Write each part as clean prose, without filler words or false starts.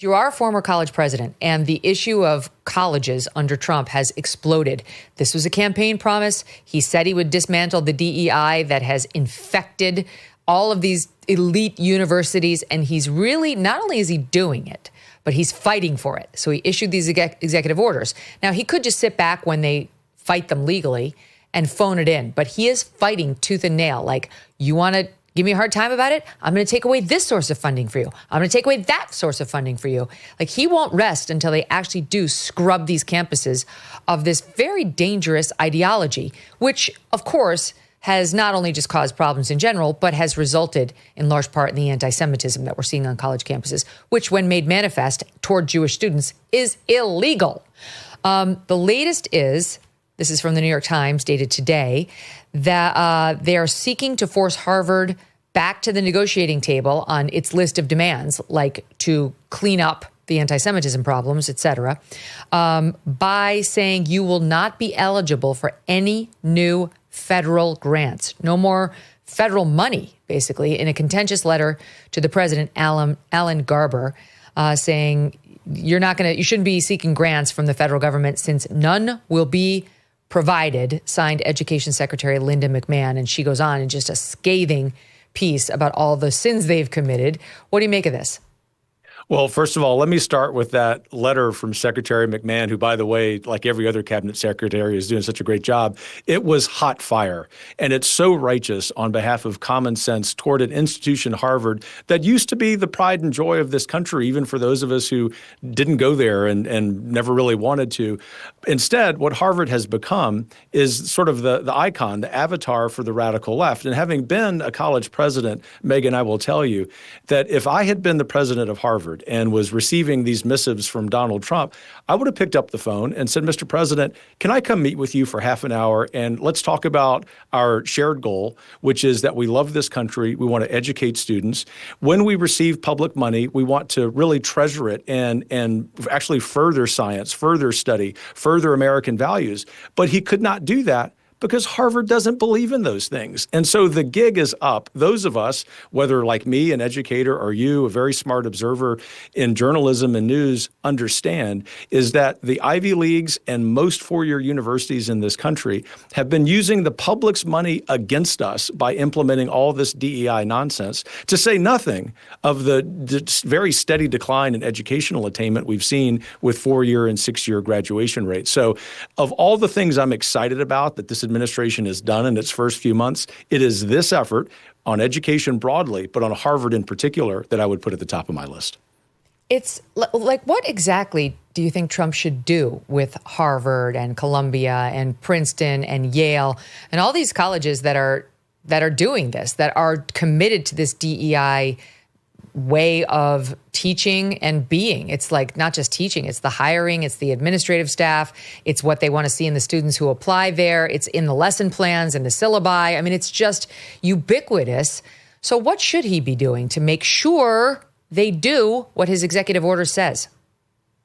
You are a former college president, and the issue of colleges under Trump has exploded. This was a campaign promise. He said he would dismantle the DEI that has infected all of these elite universities, and he's really, not only is he doing it, but he's fighting for it. So he issued these executive orders. Now, he could just sit back when they fight them legally and phone it in, but he is fighting tooth and nail. Like, you want to give me a hard time about it? I'm going to take away this source of funding for you. I'm going to take away that source of funding for you. Like, he won't rest until they actually do scrub these campuses of this very dangerous ideology, which, of course, has not only just caused problems in general, but has resulted in large part in the anti-Semitism that we're seeing on college campuses, which, when made manifest toward Jewish students, is illegal. The latest is, this is from the New York Times, dated today, that they are seeking to force Harvard back to the negotiating table on its list of demands, like to clean up the anti-Semitism problems, et cetera, by saying you will not be eligible for any new federal grants. No more federal money, basically, in a contentious letter to the president, Alan Garber, saying you shouldn't be seeking grants from the federal government since none will be provided, signed Education Secretary Linda McMahon. And she goes on in just a scathing piece about all the sins they've committed. What do you make of this? Well, first of all, let me start with that letter from Secretary McMahon, who, by the way, like every other cabinet secretary, is doing such a great job. It was hot fire. And it's so righteous on behalf of common sense toward an institution, Harvard, that used to be the pride and joy of this country, even for those of us who didn't go there and never really wanted to. Instead, what Harvard has become is sort of the icon, the avatar for the radical left. And having been a college president, Megyn, I will tell you that if I had been the president of Harvard and was receiving these missives from Donald Trump, I would have picked up the phone and said, Mr. President, can I come meet with you for half an hour and let's talk about our shared goal, which is that we love this country. We want to educate students. When we receive public money, we want to really treasure it and actually further science, further study, further American values. But he could not do that because Harvard doesn't believe in those things. And so the gig is up. Those of us, whether like me, an educator, or you, a very smart observer in journalism and news, understand is that the Ivy Leagues and most four-year universities in this country have been using the public's money against us by implementing all this DEI nonsense, to say nothing of the very steady decline in educational attainment we've seen with four-year and six-year graduation rates. So of all the things I'm excited about that this administration has done in its first few months, it is this effort on education broadly, but on Harvard in particular, that I would put at the top of my list. It's like, what exactly do you think Trump should do with Harvard and Columbia and Princeton and Yale and all these colleges that are doing this, that are committed to this DEI way of teaching and being? It's like not just teaching, it's the hiring, it's the administrative staff, it's what they want to see in the students who apply there, it's in the lesson plans and the syllabi. I mean, it's just ubiquitous. So what should he be doing to make sure they do what his executive order says?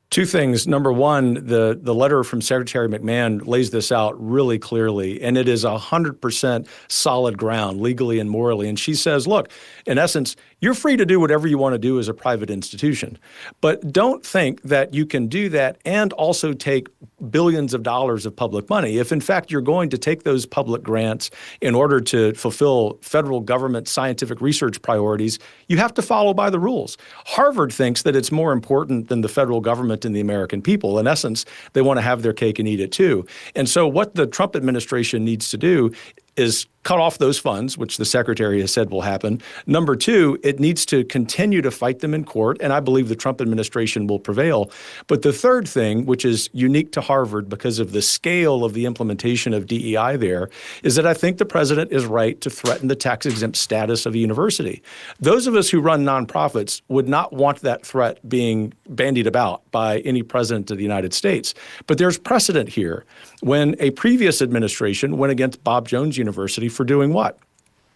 Two things. Number one, the letter from Secretary McMahon lays this out really clearly, and it is 100% solid ground legally and morally. And she says, look, in essence, you're free to do whatever you want to do as a private institution, but don't think that you can do that and also take billions of dollars of public money. If in fact you're going to take those public grants in order to fulfill federal government scientific research priorities, you have to follow by the rules. Harvard thinks that it's more important than the federal government and the American people. In essence, they want to have their cake and eat it too. And so what the Trump administration needs to do is cut off those funds, which the secretary has said will happen. Number two, it needs to continue to fight them in court, and I believe the Trump administration will prevail. But the third thing, which is unique to Harvard because of the scale of the implementation of DEI there, is that I think the president is right to threaten the tax-exempt status of a university. Those of us who run nonprofits would not want that threat being bandied about by any president of the United States. But there's precedent here. When a previous administration went against Bob Jones University for doing what?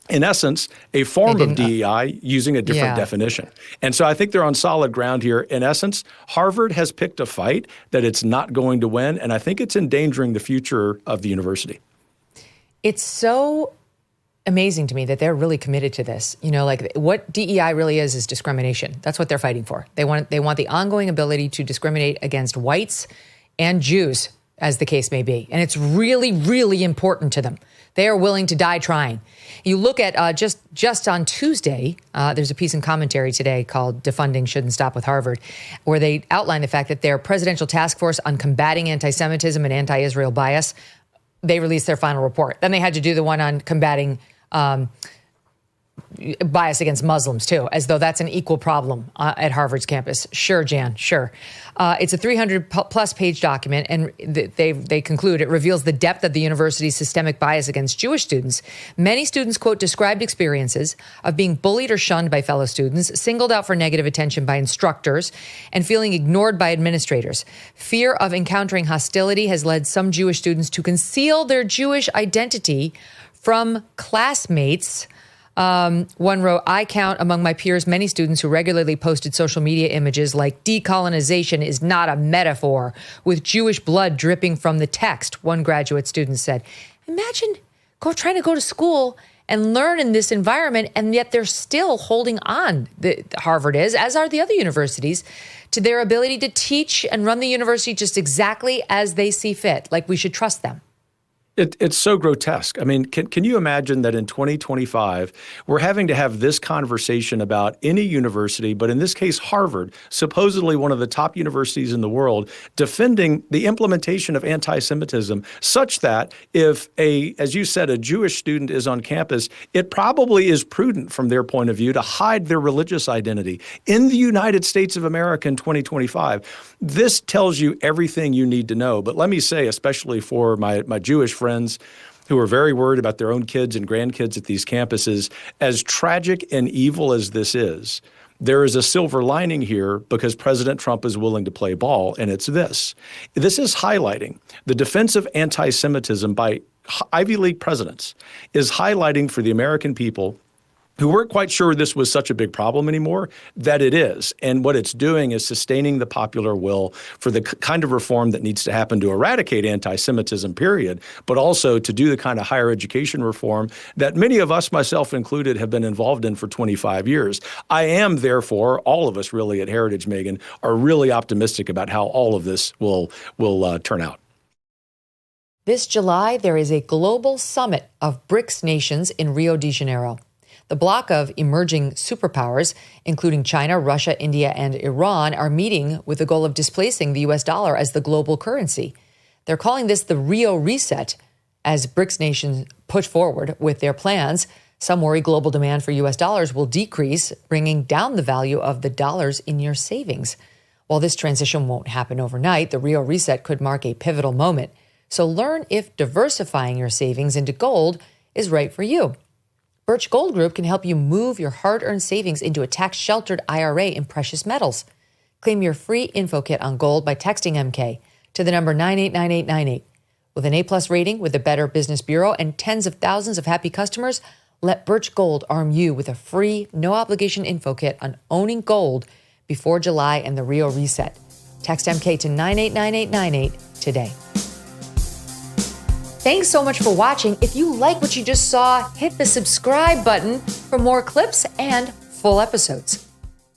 In essence, a form of DEI using a different definition. And so I think they're on solid ground here. In essence, Harvard has picked a fight that it's not going to win, and I think it's endangering the future of the university. It's so amazing to me that they're really committed to this. You know, like what DEI really is discrimination. That's what they're fighting for. They want the ongoing ability to discriminate against whites and Jews, as the case may be. And it's really, really important to them. They are willing to die trying. You look at just on Tuesday, there's a piece in commentary today called Defunding Shouldn't Stop with Harvard, where they outline the fact that their presidential task force on combating anti-Semitism and anti-Israel bias, they released their final report. Then they had to do the one on combating bias against Muslims, too, as though that's an equal problem at Harvard's campus. Sure, Jan, sure. It's a 300-plus page document, and they conclude it reveals the depth of the university's systemic bias against Jewish students. Many students, quote, described experiences of being bullied or shunned by fellow students, singled out for negative attention by instructors, and feeling ignored by administrators. Fear of encountering hostility has led some Jewish students to conceal their Jewish identity from classmates. One wrote, I count among my peers many students who regularly posted social media images like decolonization is not a metaphor, with Jewish blood dripping from the text, one graduate student said. Imagine trying to go to school and learn in this environment, and yet they're still holding on, Harvard is, as are the other universities, to their ability to teach and run the university just exactly as they see fit. Like we should trust them. It's so grotesque. I mean, can you imagine that in 2025, we're having to have this conversation about any university, but in this case, Harvard, supposedly one of the top universities in the world, defending the implementation of anti-Semitism, such that if as you said, a Jewish student is on campus, it probably is prudent from their point of view to hide their religious identity. In the United States of America in 2025, this tells you everything you need to know. But let me say, especially for my Jewish friends who are very worried about their own kids and grandkids at these campuses, as tragic and evil as this is, there is a silver lining here because President Trump is willing to play ball, and it's this. This is highlighting the defense of anti-Semitism by Ivy League presidents is highlighting for the American people who weren't quite sure this was such a big problem anymore, that it is. And what it's doing is sustaining the popular will for the kind of reform that needs to happen to eradicate anti-Semitism, period, but also to do the kind of higher education reform that many of us, myself included, have been involved in for 25 years. I am, therefore, all of us really at Heritage, Megyn, are really optimistic about how all of this will turn out. This July, there is a global summit of BRICS nations in Rio de Janeiro. The bloc of emerging superpowers, including China, Russia, India, and Iran, are meeting with the goal of displacing the U.S. dollar as the global currency. They're calling this the Rio Reset, as BRICS nations push forward with their plans. Some worry global demand for U.S. dollars will decrease, bringing down the value of the dollars in your savings. While this transition won't happen overnight, the Rio Reset could mark a pivotal moment. So learn if diversifying your savings into gold is right for you. Birch Gold Group can help you move your hard-earned savings into a tax-sheltered IRA in precious metals. Claim your free info kit on gold by texting MK to the number 989898. With an A-plus rating with the Better Business Bureau and tens of thousands of happy customers, let Birch Gold arm you with a free, no-obligation info kit on owning gold before July and the Rio Reset. Text MK to 989898 today. Thanks so much for watching. If you like what you just saw, hit the subscribe button for more clips and full episodes.